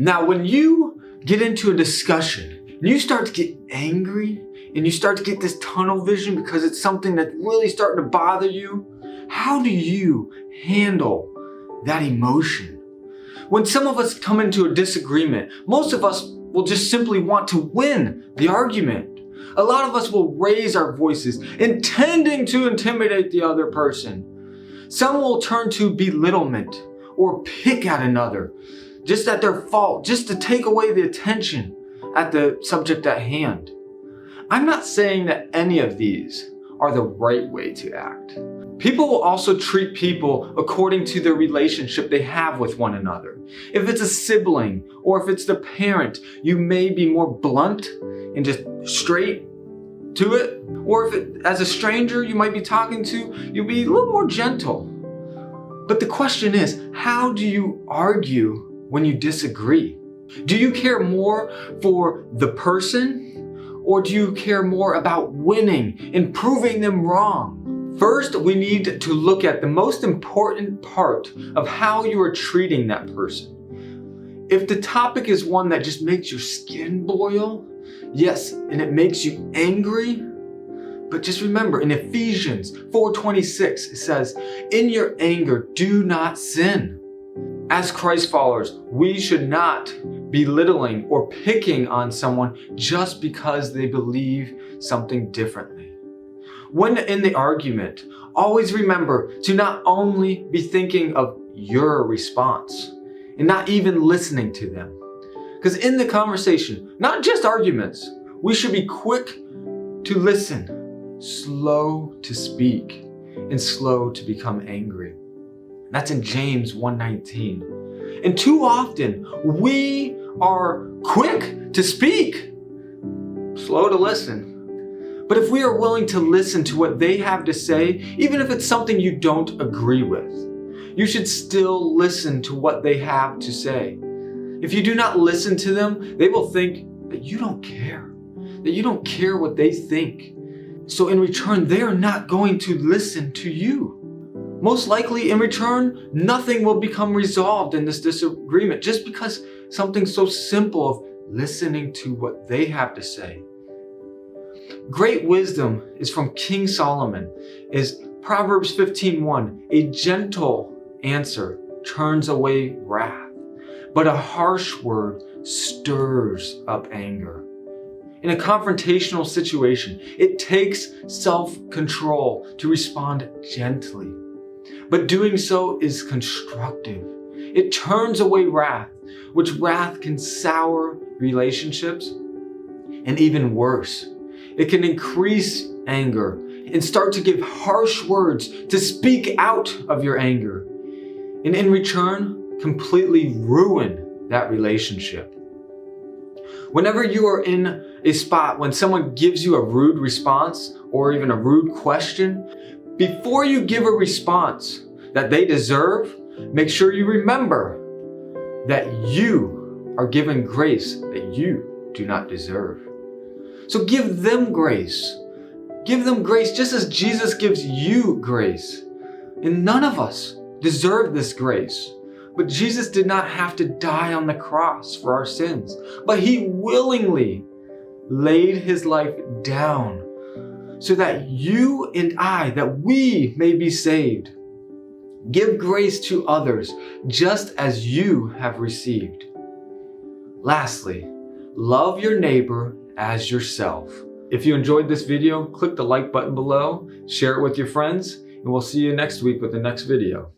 Now, when you get into a discussion and you start to get angry and you start to get this tunnel vision because it's something that's really starting to bother you, how do you handle that emotion? When some of us come into a disagreement, most of us will just simply want to win the argument. A lot of us will raise our voices, intending to intimidate the other person. Some will turn to belittlement or pick at another, just at their fault, just to take away the attention at the subject at hand. I'm not saying that any of these are the right way to act. People will also treat people according to their relationship they have with one another. If it's a sibling or if it's the parent, you may be more blunt and just straight to it. Or if as a stranger you might be talking to, you'll be a little more gentle. But the question is, how do you argue when you disagree? Do you care more for the person, or do you care more about winning and proving them wrong? First, we need to look at the most important part of how you are treating that person. If the topic is one that just makes your skin boil, yes, and it makes you angry, but just remember in Ephesians 4:26, it says, "In your anger, do not sin." As Christ followers, we should not be belittling or picking on someone just because they believe something differently. When in the argument, always remember to not only be thinking of your response and not even listening to them. Because in the conversation, not just arguments, we should be quick to listen, slow to speak, and slow to become angry. That's in James 1:19. And too often, we are quick to speak, slow to listen. But if we are willing to listen to what they have to say, even if it's something you don't agree with, you should still listen to what they have to say. If you do not listen to them, they will think that you don't care what they think. So in return, they are not going to listen to you. Most likely in return, nothing will become resolved in this disagreement just because something so simple of listening to what they have to say. Great wisdom is from King Solomon, is Proverbs 15:1. A gentle answer turns away wrath, but a harsh word stirs up anger. In a confrontational situation, it takes self-control to respond gently, but doing so is constructive. It turns away wrath, which wrath can sour relationships, and even worse, it can increase anger and start to give harsh words to speak out of your anger, and in return, completely ruin that relationship. Whenever you are in a spot when someone gives you a rude response or even a rude question, before you give a response that they deserve, make sure you remember that you are given grace that you do not deserve. So give them grace. Give them grace just as Jesus gives you grace. And none of us deserve this grace. But Jesus did not have to die on the cross for our sins, but he willingly laid his life down so that you and I, that we may be saved. Give grace to others just as you have received. Lastly, love your neighbor as yourself. If you enjoyed this video, click the like button below, share it with your friends, and we'll see you next week with the next video.